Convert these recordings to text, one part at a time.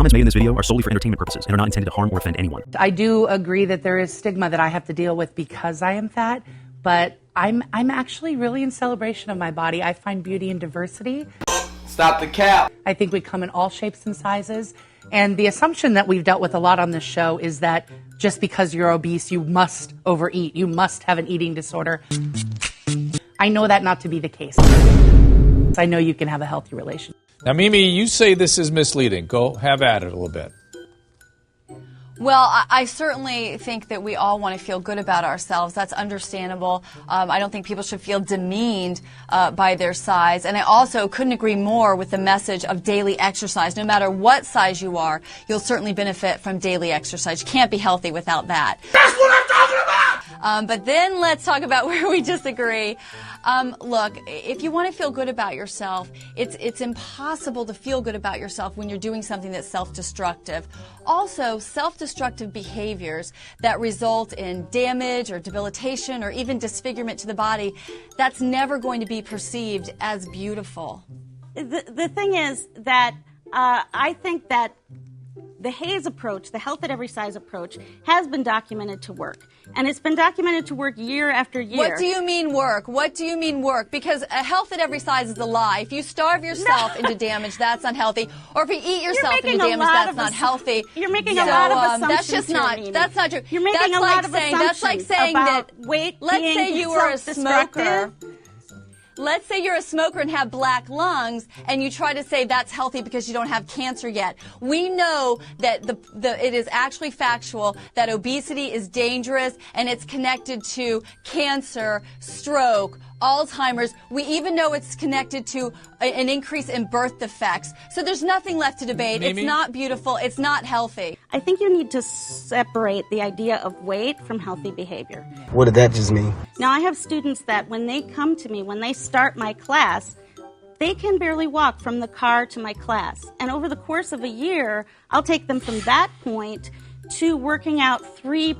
comments made in this video are solely for entertainment purposes and are not intended to harm or offend anyone. I do agree that there is stigma that I have to deal with because I am fat, but I'm actually really in celebration of my body. I find beauty in diversity. Stop the cap. I think we come in all shapes and sizes. And the assumption that we've dealt with a lot on this show is that just because you're obese, you must overeat. You must have an eating disorder. I know that not to be the case. I know you can have a healthy relationship. Now, Mimi, you say this is misleading. Go have at it a little bit. Well, I certainly think that we all want to feel good about ourselves. That's understandable. I don't think people should feel demeaned by their size. And I also couldn't agree more with the message of daily exercise. No matter what size you are, you'll certainly benefit from daily exercise. You can't be healthy without that. That's what I'm talking about! But then let's talk about where we disagree. Look, if you want to feel good about yourself, it's impossible to feel good about yourself when you're doing something that's self-destructive. Also, self-destructive behaviors that result in damage or debilitation or even disfigurement to the body, that's never going to be perceived as beautiful. The thing is that I think that the HAES approach, the health at every size approach, has been documented to work. And it's been documented to work year after year. What do you mean work? What do you mean work? Because a health at every size is a lie. If you starve yourself into damage, that's unhealthy. Or if you eat yourself into damage, that's not healthy. You're making a lot of assumptions. That's just not, here, that's not true. You're making a lot of assumptions. That's like saying that, weight let's being say you were a smoker. self-destructive. Let's say you're a smoker and have black lungs, and you try to say that's healthy because you don't have cancer yet. We know that it is actually factual that obesity is dangerous, and it's connected to cancer, stroke, Alzheimer's. We even know it's connected to an increase in birth defects. So there's nothing left to debate. Mimi? It's not beautiful. It's not healthy. I think you need to separate the idea of weight from healthy behavior. What did that just mean? Now, I have students that when they come to me, when they start my class, they can barely walk from the car to my class. And over the course of a year, I'll take them from that point to working out 3+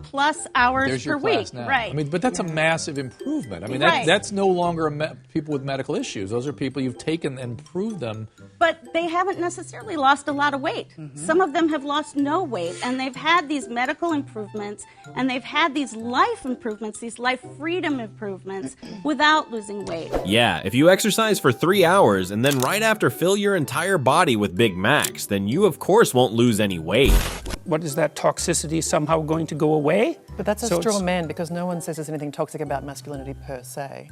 hours There's per your week. class now. Right. I mean, but that's a massive improvement. I mean, Right. that's no longer people with medical issues. Those are people you've taken and improved them. But they haven't necessarily lost a lot of weight. Some of them have lost no weight, and they've had these medical improvements, and they've had these life improvements, these life freedom improvements, without losing weight. Yeah, if you exercise for 3 hours and then right after fill your entire body with Big Macs, then you of course won't lose any weight. What is that toxicity somehow going to go away? But that's a So straw it's- man because no one says there's anything toxic about masculinity per se.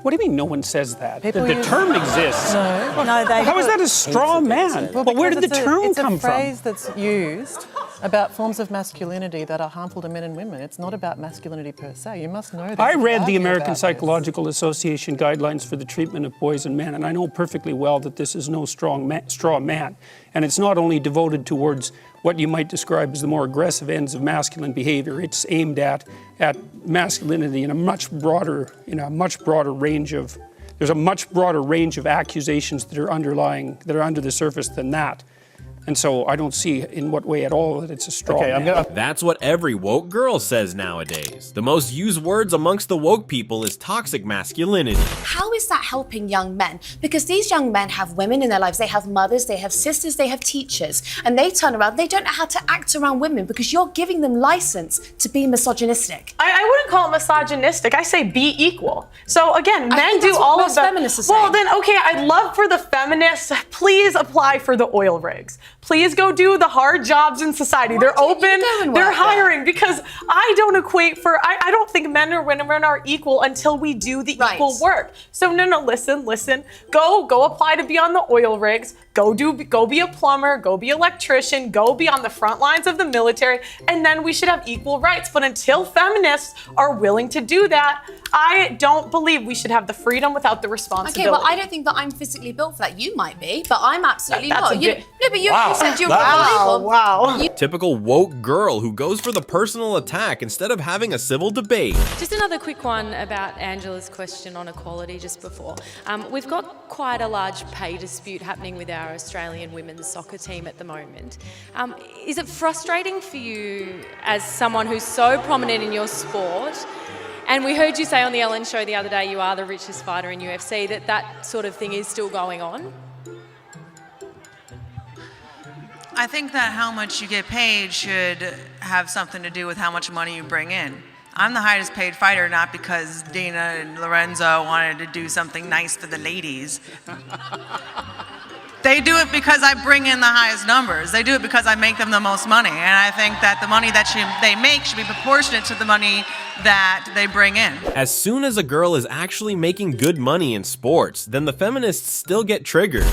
What do you mean no one says that? People The use- term exists. No, they How is that a straw man? Well, But where did the because term it's come a from? phrase that's used about forms of masculinity that are harmful to men and women. It's not about masculinity per se. You must know that. I you read the argue American about this. Psychological Association guidelines for the treatment of boys and men, and I know perfectly well that this is no straw man. And it's not only devoted towards what you might describe as the more aggressive ends of masculine behavior. It's aimed at masculinity in a much broader range of. There's a much broader range of accusations that are under the surface than that. And so I don't see in what way at all that it's a straw man. That's what every woke girl says nowadays. The most used words amongst the woke people is toxic masculinity. How is that helping young men? Because these young men have women in their lives, they have mothers, they have sisters, they have teachers, and they turn around, they don't know how to act around women because you're giving them license to be misogynistic. I wouldn't call it misogynistic, I say be equal. So again, men do all of that. that. Well then, okay, I'd love for the feminists, please apply for the oil rigs. Please go do the hard jobs in society. They're open, they're hiring, because I don't equate for, I don't think men or women are equal until we do the equal work. So no, listen, go apply to be on the oil rigs, go be a plumber, go be an electrician, go be on the front lines of the military, and then we should have equal rights. But until feminists are willing to do that, I don't believe we should have the freedom without the responsibility. Okay, well, I don't think that I'm physically built for that. You might be, but I'm absolutely That's not. a bit- No, but you said you were Wow. Typical woke girl who goes for the personal attack instead of having a civil debate. Just another quick one about Angela's question on equality just before. We've got quite a large pay dispute happening with our Australian women's soccer team at the moment. Is it frustrating for you as someone who's so prominent in your sport? And we heard you say on the Ellen show the other day you are the richest fighter in UFC, that sort of thing is still going on? I think that how much you get paid should have something to do with how much money you bring in. I'm the highest paid fighter, not because Dina and Lorenzo wanted to do something nice for the ladies. They do it because I bring in the highest numbers. They do it because I make them the most money. And I think that the money that they make should be proportionate to the money that they bring in. As soon as a girl is actually making good money in sports, then the feminists still get triggered.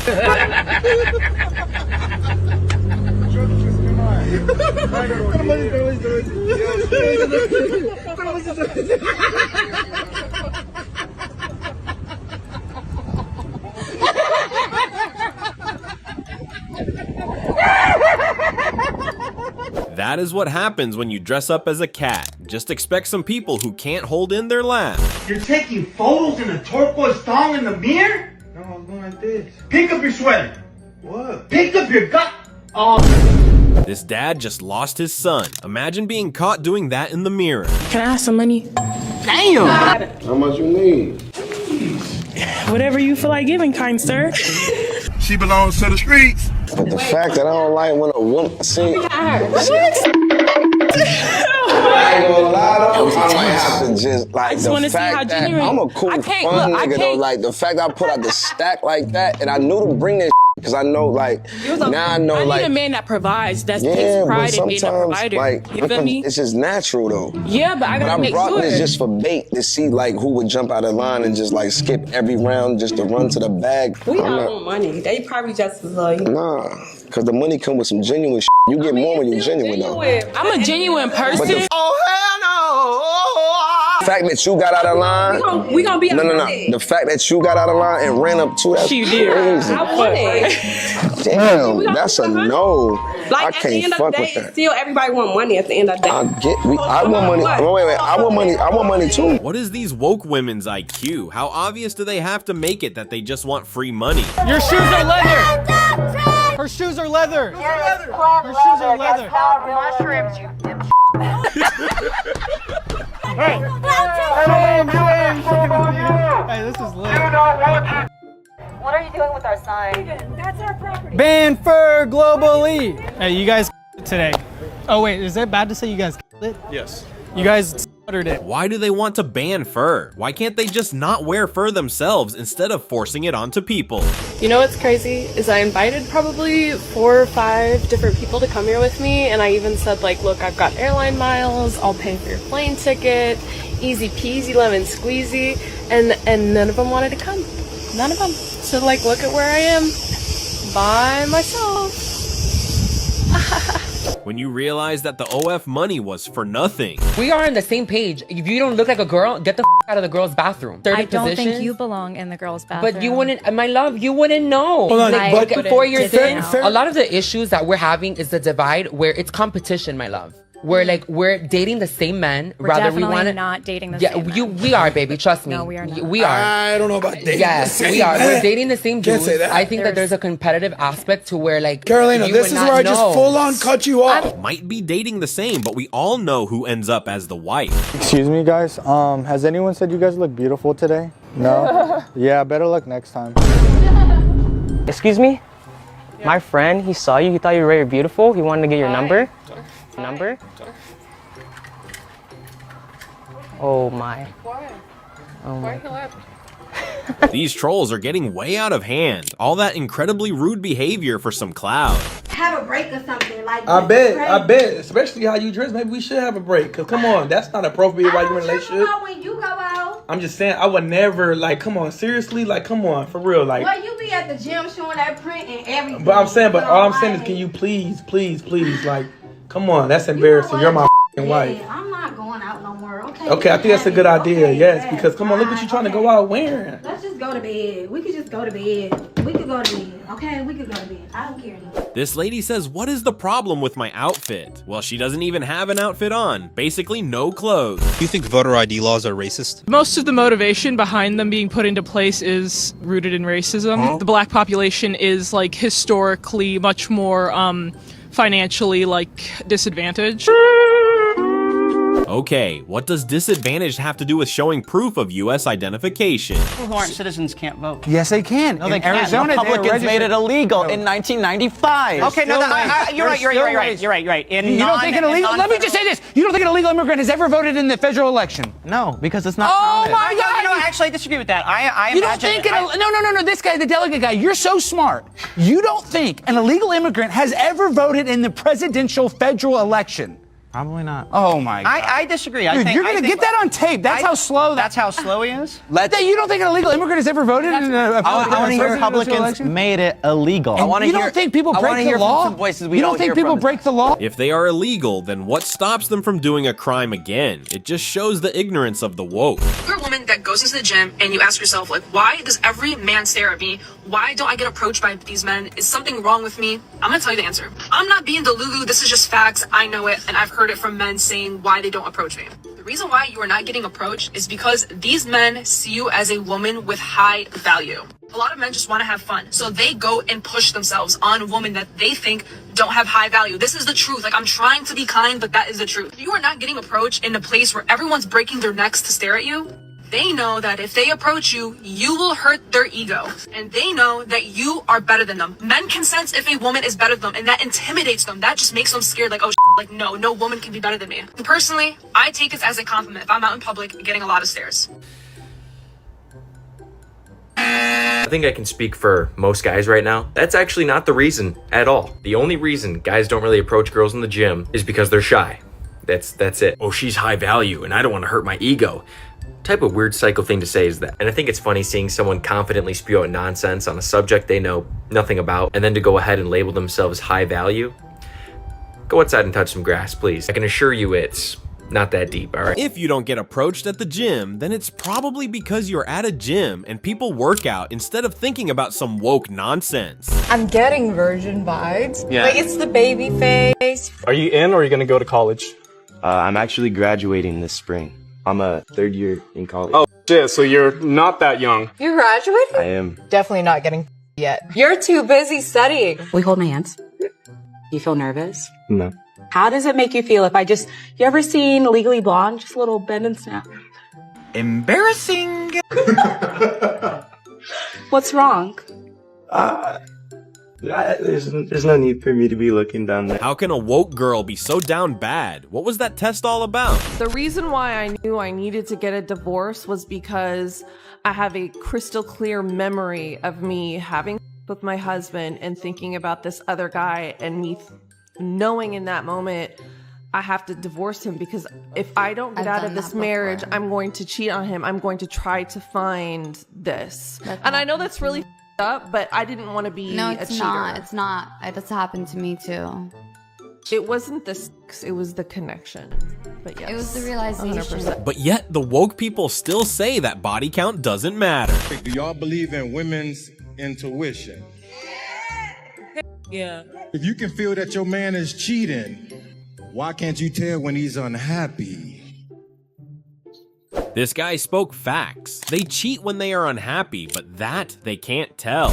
That is what happens when you dress up as a cat. Just expect some people who can't hold in their laugh. You're taking photos in a turquoise thong in the mirror? No, I'm going like this. Pick up your sweater. What? Pick up your gut. Oh. This dad just lost his son. Imagine being caught doing that in the mirror. Can I have some money? Damn! How much you need? Whatever you feel like giving, kind sir. She belongs to the streets. But the fact that I don't like when a woman see. I ain't gonna lie though, I might have to just like the fact that I'm a cool, fun nigga though. Like the fact that I put out the stack like that, and I knew to bring that because I know like now I know like I need a man that provides, that takes pride in being a provider. Like, you feel me? It's just natural though. Yeah, but I gotta make sure. I brought this just for bait to see like who would jump out of line and just like skip every round just to run to the bag. We all want money. They probably just as love you. Nah, because the money come with some genuine shit. You get more when you're genuine though. I'm a genuine person. Oh hell no! The fact that you got out of line. We gonna be no. The fact that you got out of line and ran up to that. She did. Crazy. I want it. Damn, that's a no. Like I at the can't end of fuck the with day, that. still everybody want money at the end of the day. I want money. Wait. I want money too. What is these woke women's IQ? How obvious do they have to make it that they just want free money? Your shoes are leather. Her shoes are leather. Her shoes are leather. Mushrooms, you dipshit. Hey, this is lit. What are you doing with our sign? That's our property. Ban fur globally. Hey, you guys today. Oh wait, is it bad to say you guys it? Yes. You guys uttered it. Why do they want to ban fur? Why can't they just not wear fur themselves instead of forcing it onto people? You know what's crazy is I invited probably 4 or 5 different people to come here with me, and I even said like, look, I've got airline miles, I'll pay for your plane ticket, easy peasy lemon squeezy, and none of them wanted to come. None of them. So like, look at where I am by myself. When you realize that the OF money was for nothing. We are on the same page. If you don't look like a girl, get the out of the girl's bathroom. I don't think you belong in the girl's bathroom. But you wouldn't, my love, you wouldn't know. Hold on, like, but 4 years in, a lot of the issues that we're having is the divide where it's competition, my love. We're like, we're dating the same men. We're definitely not dating the same men. We are, baby. Trust me. No, we are not. We are. I don't know about dating. Yes, we are. We're dating the same dudes. Can't say that. I think that there's a competitive aspect to where like, Carolina, this is where I just full on cut you off. Might be dating the same, but we all know who ends up as the wife. Excuse me, guys. Has anyone said you guys look beautiful today? No? Yeah, better luck next time. Excuse me? Yeah. My friend, he saw you. He thought you were very beautiful. He wanted to get your number. Number? Oh my. Oh my. These trolls are getting way out of hand. All that incredibly rude behavior for some clout. Have a break or something like I bet. Especially how you dress. Maybe we should have a break. Cause come on, that's not appropriate while you're in a relationship. When you go out. I'm just saying, I would never like. Come on, seriously, like, come on, for real, like. Well, you be at the gym showing that print and everything. But I'm saying, but all I'm saying is, can you please, like, come on, that's embarrassing. You're my wife. I'm not going out no more. Okay. Okay, I think that's a good idea. Yes, because come on, look what you're trying to go out wearing. Let's just go to bed. We could just go to bed. We could go to bed. Okay, we could go to bed. I don't care anymore. This lady says, what is the problem with my outfit? Well, she doesn't even have an outfit on. Basically, no clothes. Do you think voter ID laws are racist? Most of the motivation behind them being put into place is rooted in racism. The black population is like historically much more financially like disadvantaged. Okay, what does disadvantaged have to do with showing proof of U.S. identification? People who aren't citizens can't vote. Yes, they can. No, they in can't. Arizona, Republicans made it illegal in 1995. Okay, no, you're right. You're right. You don't think an illegal? Let me just say this: you don't think an illegal immigrant has ever voted in the federal election? No, because it's not. Oh counted. my God! No, actually, I disagree with that. I you don't think no. This guy, the delegate guy, you're so smart. You don't think an illegal immigrant has ever voted in the presidential federal election? Probably not. Oh my God. I disagree. Dude, you're gonna get that on tape. That's how slow. That's how slow he is. You don't think an illegal immigrant has ever voted in a I want to hear Republicans made it illegal. You don't think people break the law? You don't think people break the law? If they are illegal, then what stops them from doing a crime again? It just shows the ignorance of the woke. You're a woman that goes into the gym and you ask yourself, like, why does every man stare at me? Why don't I get approached by these men? Is something wrong with me? I'm gonna tell you the answer. I'm not being delulu. This is just facts. I know it, and I've heard it from men saying why they don't approach me. The reason why you are not getting approached is because these men see you as a woman with high value. A lot of men just want to have fun, so they go and push themselves on women that they think don't have high value. This is the truth. Like, I'm trying to be kind, but that is the truth. If you are not getting approached in a place where everyone's breaking their necks to stare at you, they know that if they approach you, you will hurt their ego. And they know that you are better than them. Men can sense if a woman is better than them, and that intimidates them. That just makes them scared, like, oh, like, no woman can be better than me. And personally, I take this as a compliment if I'm out in public getting a lot of stares. I think I can speak for most guys right now. That's actually not the reason at all. The only reason guys don't really approach girls in the gym is because they're shy. That's it. Oh, she's high value and I don't want to hurt my ego. Type of weird cycle thing to say is that. And I think it's funny seeing someone confidently spew out nonsense on a subject they know nothing about, and then to go ahead and label themselves high value. Go outside and touch some grass, please. I can assure you it's not that deep, all right? If you don't get approached at the gym, then it's probably because you're at a gym and people work out instead of thinking about some woke nonsense. I'm getting virgin vibes. Yeah. Like, it's the baby face. Are you in or are you gonna go to college? I'm actually graduating this spring. I'm a third year in college. Oh shit, so you're not that young. You're graduating? I am. Definitely not getting yet. You're too busy studying. We hold my hands. You feel nervous? No. How does it make you feel if you ever seen Legally Blonde? Just a little bend and snap. Embarrassing. What's wrong? There's no need for me to be looking down there. How can a woke girl be so down bad? What was that test all about? The reason why I knew I needed to get a divorce was because I have a crystal clear memory of me having with my husband and thinking about this other guy, and me knowing in that moment I have to divorce him, because if I don't get out of this marriage, I'm going to cheat on him. I'm going to try to find this. And I know that's really up, but I didn't want to be a cheater. It's not. It's happened to me too. It wasn't the sex, it was the connection. But yes, it was the realization. 100%. But yet, the woke people still say that body count doesn't matter. Do y'all believe in women's intuition? Yeah. If you can feel that your man is cheating, why can't you tell when he's unhappy? This guy spoke facts. They cheat when they are unhappy, but that they can't tell.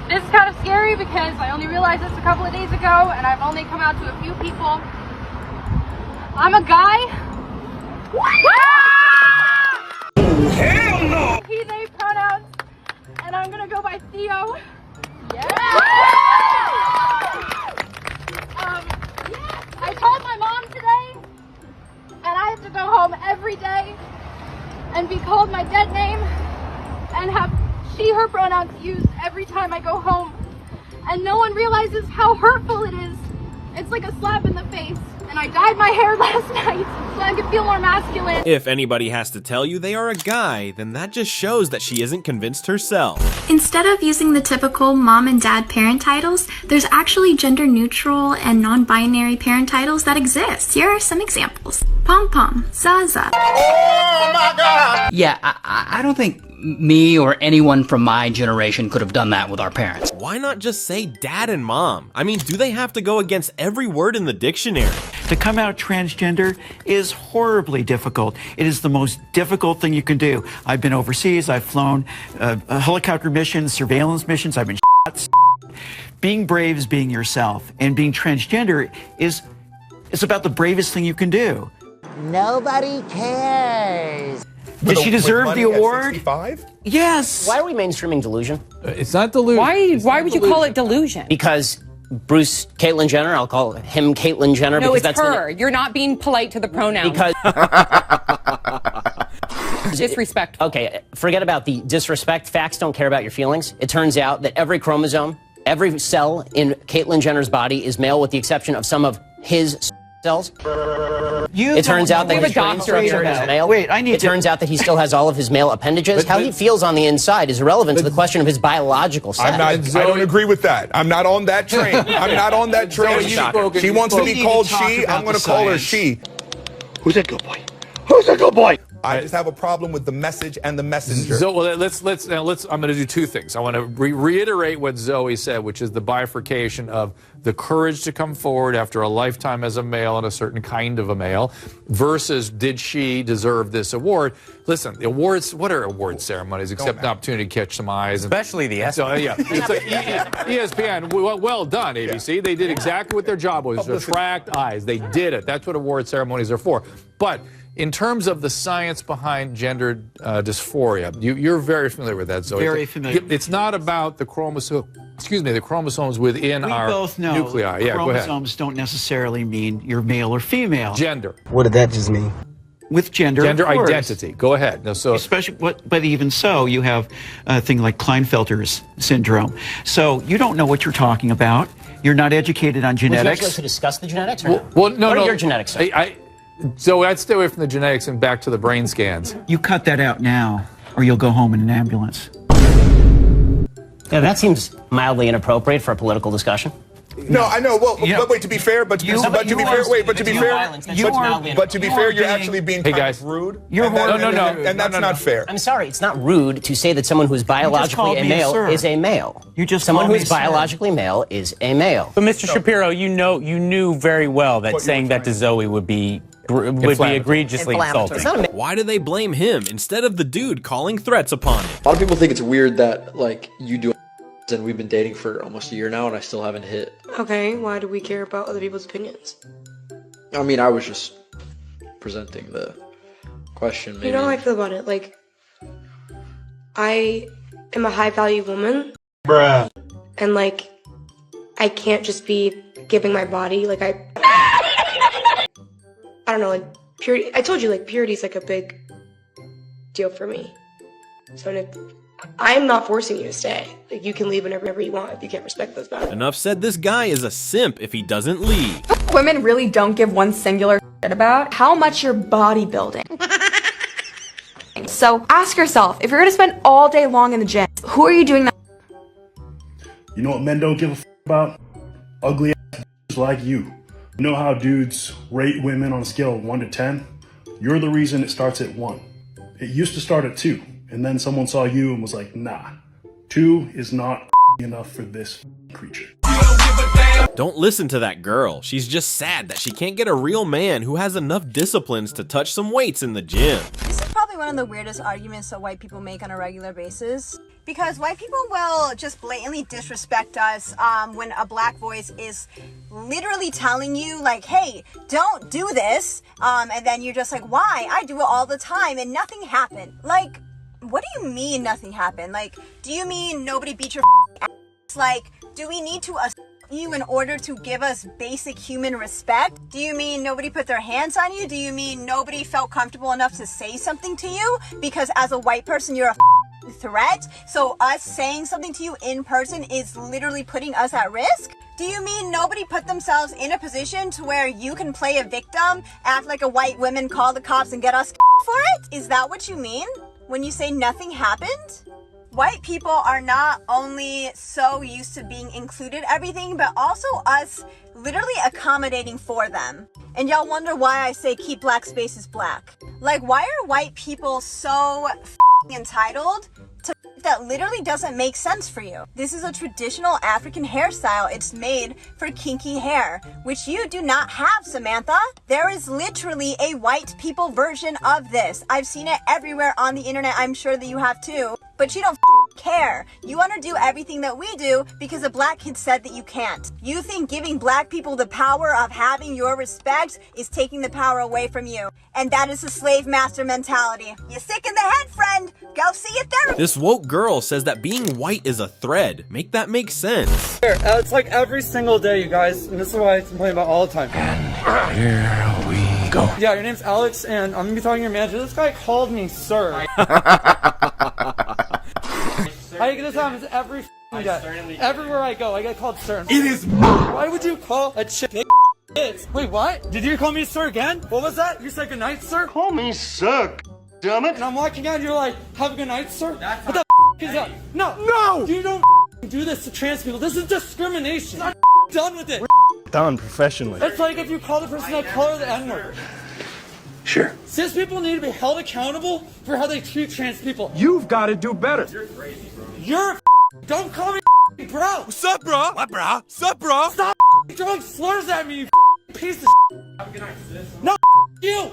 This is kind of scary because I only realized this a couple of days ago and I've only come out to a few people. I'm a guy. Hell no! He, they pronouns, and I'm gonna go by Theo. Yeah! I told my mom today, and I have to go home every day and be called my dead name and have she, her pronouns used every time I go home. And no one realizes how hurtful it is. It's like a slap in the face. And I dyed my hair last night so I could feel more masculine. If anybody has to tell you they are a guy, then that just shows that she isn't convinced herself. Instead of using the typical mom and dad parent titles, there's actually gender neutral and non-binary parent titles that exist. Here are some examples. Pom-pom, Zaza. Oh my God! Yeah, I don't think me or anyone from my generation could have done that with our parents. Why not just say dad and mom? I mean, do they have to go against every word in the dictionary? To come out transgender is horribly difficult. It is the most difficult thing you can do. I've been overseas, I've flown helicopter missions, surveillance missions, I've been shot. Being brave is being yourself, and being transgender is It's about the bravest thing you can do. Nobody cares. Did she deserve the award? Yes. Why are we mainstreaming delusion? It's not delusion. Why would you call it delusion? Because Bruce Caitlyn Jenner, I'll call him Caitlyn Jenner. No, because it's her. You're not being polite to the pronoun. Because disrespect. Okay, forget about the disrespect. Facts don't care about your feelings. It turns out that every chromosome, every cell in Caitlyn Jenner's body is male with the exception of some of his cells. It turns out that his brain structure is male. It turns out that he still has all of his male appendages. How he feels on the inside is irrelevant to the question of his biological sex. I don't agree with that. I'm not on that train. I'm not on that train. She wants to be called she. I'm going to call her she. Who's that good boy? Who's that good boy? I just have a problem with the message and the messenger. So well, let's I'm going to do two things. I want to reiterate what Zoe said, which is the bifurcation of the courage to come forward after a lifetime as a male and a certain kind of a male versus did she deserve this award? Listen, the awards, what are award ceremonies except an opportunity to catch some eyes? Especially the So, yeah, it's ESPN, well done, ABC. They did exactly what their job was, attract eyes. They did it. That's what award ceremonies are for. But in terms of the science behind gender dysphoria, you're very familiar with that, Zoe. Very familiar. It's not about the the chromosomes within our both know nuclei. Yeah, go ahead. chromosomes don't necessarily mean you're male or female. Gender. What did that just mean? With gender of course. identity. Go ahead. No, so especially, but even so, you have a thing like Klinefelter's syndrome. So you don't know what you're talking about. You're not educated on genetics. Would you like to discuss the genetics? Or well, no. What are your genetics? So I'd stay away from the genetics and back to the brain scans. You cut that out now, or you'll go home in an ambulance. Yeah, that seems mildly inappropriate for a political discussion. No, I know. Well, but wait. To be fair, but to be fair, you're actually being kind of rude. And that's not fair. I'm sorry, it's not rude to say that someone who is biologically a male is a male. Someone who is biologically male is a male. But Mr. Shapiro, you knew very well that saying that to Zoe would be egregiously insulting. Why do they blame him instead of the dude calling threats upon him? A lot of people think it's weird that, like, you do and we've been dating for almost a year now and I still haven't hit. Okay, why do we care about other people's opinions? I mean, I was just presenting the question, maybe. You know how I feel about it? Like, I am a high-value woman. Bruh. And, like, I can't just be giving my body, like, I don't know, like, purity. I told you, like, purity is, like, a big deal for me. So I'm not forcing you to stay. Like, you can leave whenever you want if you can't respect those boundaries. Enough said, this guy is a simp if he doesn't leave. Women really don't give one singular shit about how much you're bodybuilding. So ask yourself, if you're gonna spend all day long in the gym, who are you doing that? You know what men don't give a about? Ugly ass like you. You know how dudes rate women on a scale of 1 to 10? You're the reason it starts at 1. It used to start at 2. And then someone saw you and was like, nah, 2 is not enough for this creature. Don't listen to that girl. She's just sad that she can't get a real man who has enough disciplines to touch some weights in the gym. This is probably one of the weirdest arguments that white people make on a regular basis. Because white people will just blatantly disrespect us when a black voice is literally telling you, like, hey, don't do this. And then you're just like, why? I do it all the time and nothing happened. Like, what do you mean nothing happened? Like, do you mean nobody beat your ass? Like, do we need to assault you in order to give us basic human respect? Do you mean nobody put their hands on you? Do you mean nobody felt comfortable enough to say something to you? Because as a white person, you're a threat? So us saying something to you in person is literally putting us at risk? Do you mean nobody put themselves in a position to where you can play a victim, act like a white woman, call the cops, and get us for it? Is that what you mean when you say nothing happened? White people are not only so used to being included everything, but also us literally accommodating for them. And y'all wonder why I say keep black spaces black. Like, why are white people so entitled to that literally doesn't make sense for you? This is a traditional African hairstyle. It's made for kinky hair, which you do not have, Samantha. There is literally a white people version of this. I've seen it everywhere on the internet. I'm sure that you have too. But you don't care. You want to do everything that we do because a black kid said that you can't. You think giving black people the power of having your respect is taking the power away from you. And that is a slave master mentality. You're sick in the head, friend. Go see a therapist. This woke girl says that being white is a thread. Make that make sense. It's like every single day, you guys, and this is what I complain about all the time. And here we go. Yeah, your name's Alex, and I'm gonna be talking to your manager. This guy called me sir. This happens every day. Everywhere I go, I get called sir. It is. Why would you call a chick? Wait, what? Did you call me sir again? What was that? You said good night, sir? Call me sir, damn it. And I'm walking out and you're like, have a good night, sir? What the is that? No! No! You don't do this to trans people. This is discrimination. I'm done with it. Done professionally. It's like if you call the person of color the N-word. Sure. Cis people need to be held accountable for how they treat trans people. You've got to do better. You're crazy, bro. You're don't call me bro. What's up, bro? What, bro? What's up, bro? Stop throwing slurs at me, you piece of Have a good night, sis. No, you.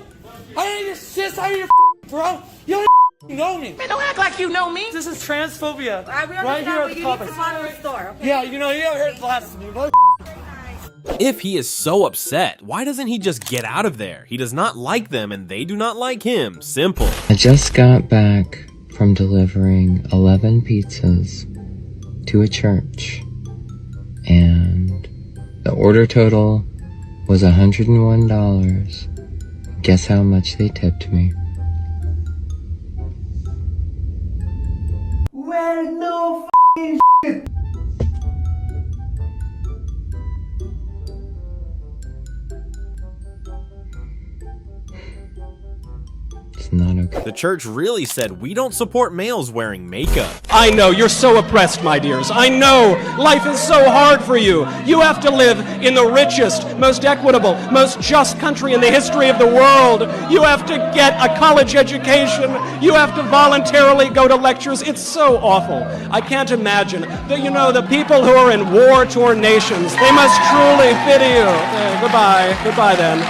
I ain't your sis. I ain't your bro. You don't know me. Man, don't act like you know me. This is transphobia. We right here at the top. Come on to the store, okay? Yeah, you know, you haven't heard the last of me, bro. If he is so upset, why doesn't he just get out of there? He does not like them and they do not like him. Simple. I just got back from delivering 11 pizzas to a church, and the order total was $101. Guess how much they tipped me? Well, no f***ing shit. Not okay. The church really said we don't support males wearing makeup. I know you're so oppressed, my dears. I know life is so hard for you. You have to live in the richest, most equitable, most just country in the history of the world. You have to get a college education. You have to voluntarily go to lectures. It's so awful. I can't imagine that, you know, the people who are in war-torn nations, they must truly pity you. Goodbye. Goodbye then.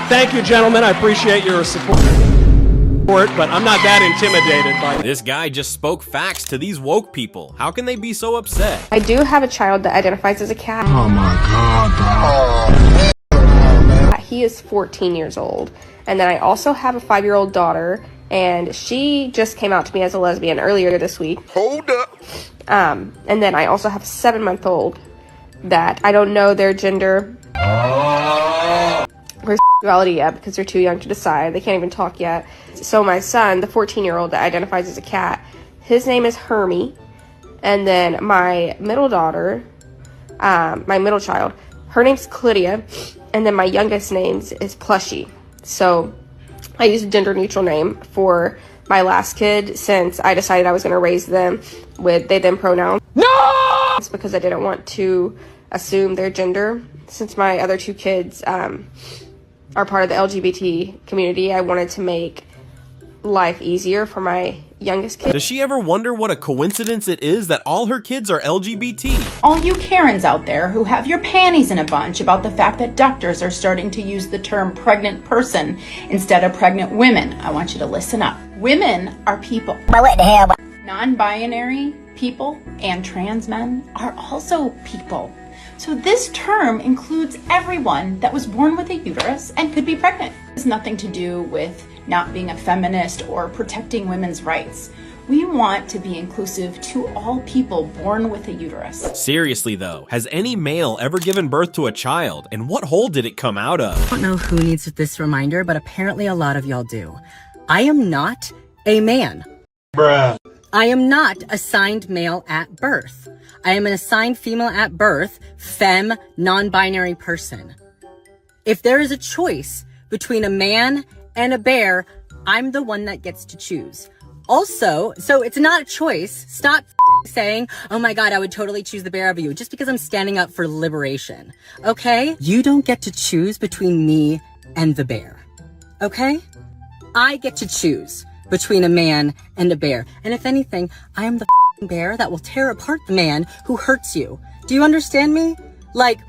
Thank you, gentlemen. I appreciate your support, but I'm not that intimidated by this guy just spoke facts to these woke people. How can they be so upset? I do have a child that identifies as a cat. Oh my god, He is 14 years old. And then I also have a 5-year-old daughter, and she just came out to me as a lesbian earlier this week. Hold up. And then I also have a 7-month-old that I don't know their gender or sexuality yet because they're too young to decide. They can't even talk yet. So my son, the 14-year-old that identifies as a cat, his name is Hermie. And then my middle daughter, my middle child, her name's Clydia. And then my youngest name is Plushie. So I used a gender-neutral name for my last kid since I decided I was going to raise them with they/them pronouns. No! It's because I didn't want to assume their gender. Since my other two kids are part of the LGBT community, I wanted to make life easier for my youngest kid. Does she ever wonder what a coincidence it is that all her kids are LGBT? All you Karens out there who have your panties in a bunch about the fact that doctors are starting to use the term pregnant person instead of pregnant women, I want you to listen up. Women are people. What the hell? Non-binary people and trans men are also people. So this term includes everyone that was born with a uterus and could be pregnant. It has nothing to do with not being a feminist or protecting women's rights. We want to be inclusive to all people born with a uterus. Seriously though, has any male ever given birth to a child, and what hole did it come out of? I don't know who needs this reminder, but apparently a lot of y'all do. I am not a man. Bruh. I am not assigned male at birth. I am an assigned female at birth, femme, non-binary person. If there is a choice between a man and a bear, I'm the one that gets to choose. Also, so it's not a choice. Stop saying, oh my God, I would totally choose the bear over you just because I'm standing up for liberation. Okay? You don't get to choose between me and the bear. Okay? I get to choose between a man and a bear. And if anything, I am the bear that will tear apart the man who hurts you. Do you understand me? Like,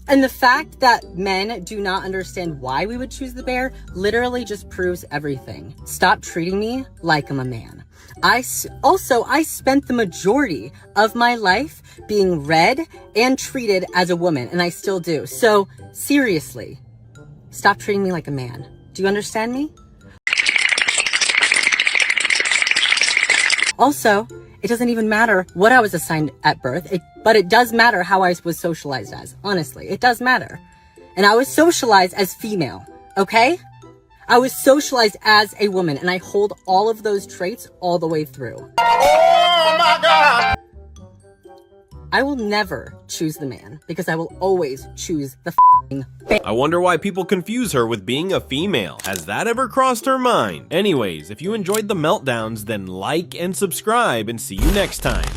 and the fact that men do not understand why we would choose the bear literally just proves everything. Stop treating me like I'm a man. I spent the majority of my life being read and treated as a woman, and I still do. So seriously, stop treating me like a man. Do you understand me? Also, it doesn't even matter what I was assigned at birth, but it does matter how I was socialized as. Honestly, it does matter. And I was socialized as female, okay? I was socialized as a woman, and I hold all of those traits all the way through. Oh my God! I will never choose the man, because I will always choose the I wonder why people confuse her with being a female. Has that ever crossed her mind? Anyways, if you enjoyed the meltdowns, then like and subscribe, and see you next time.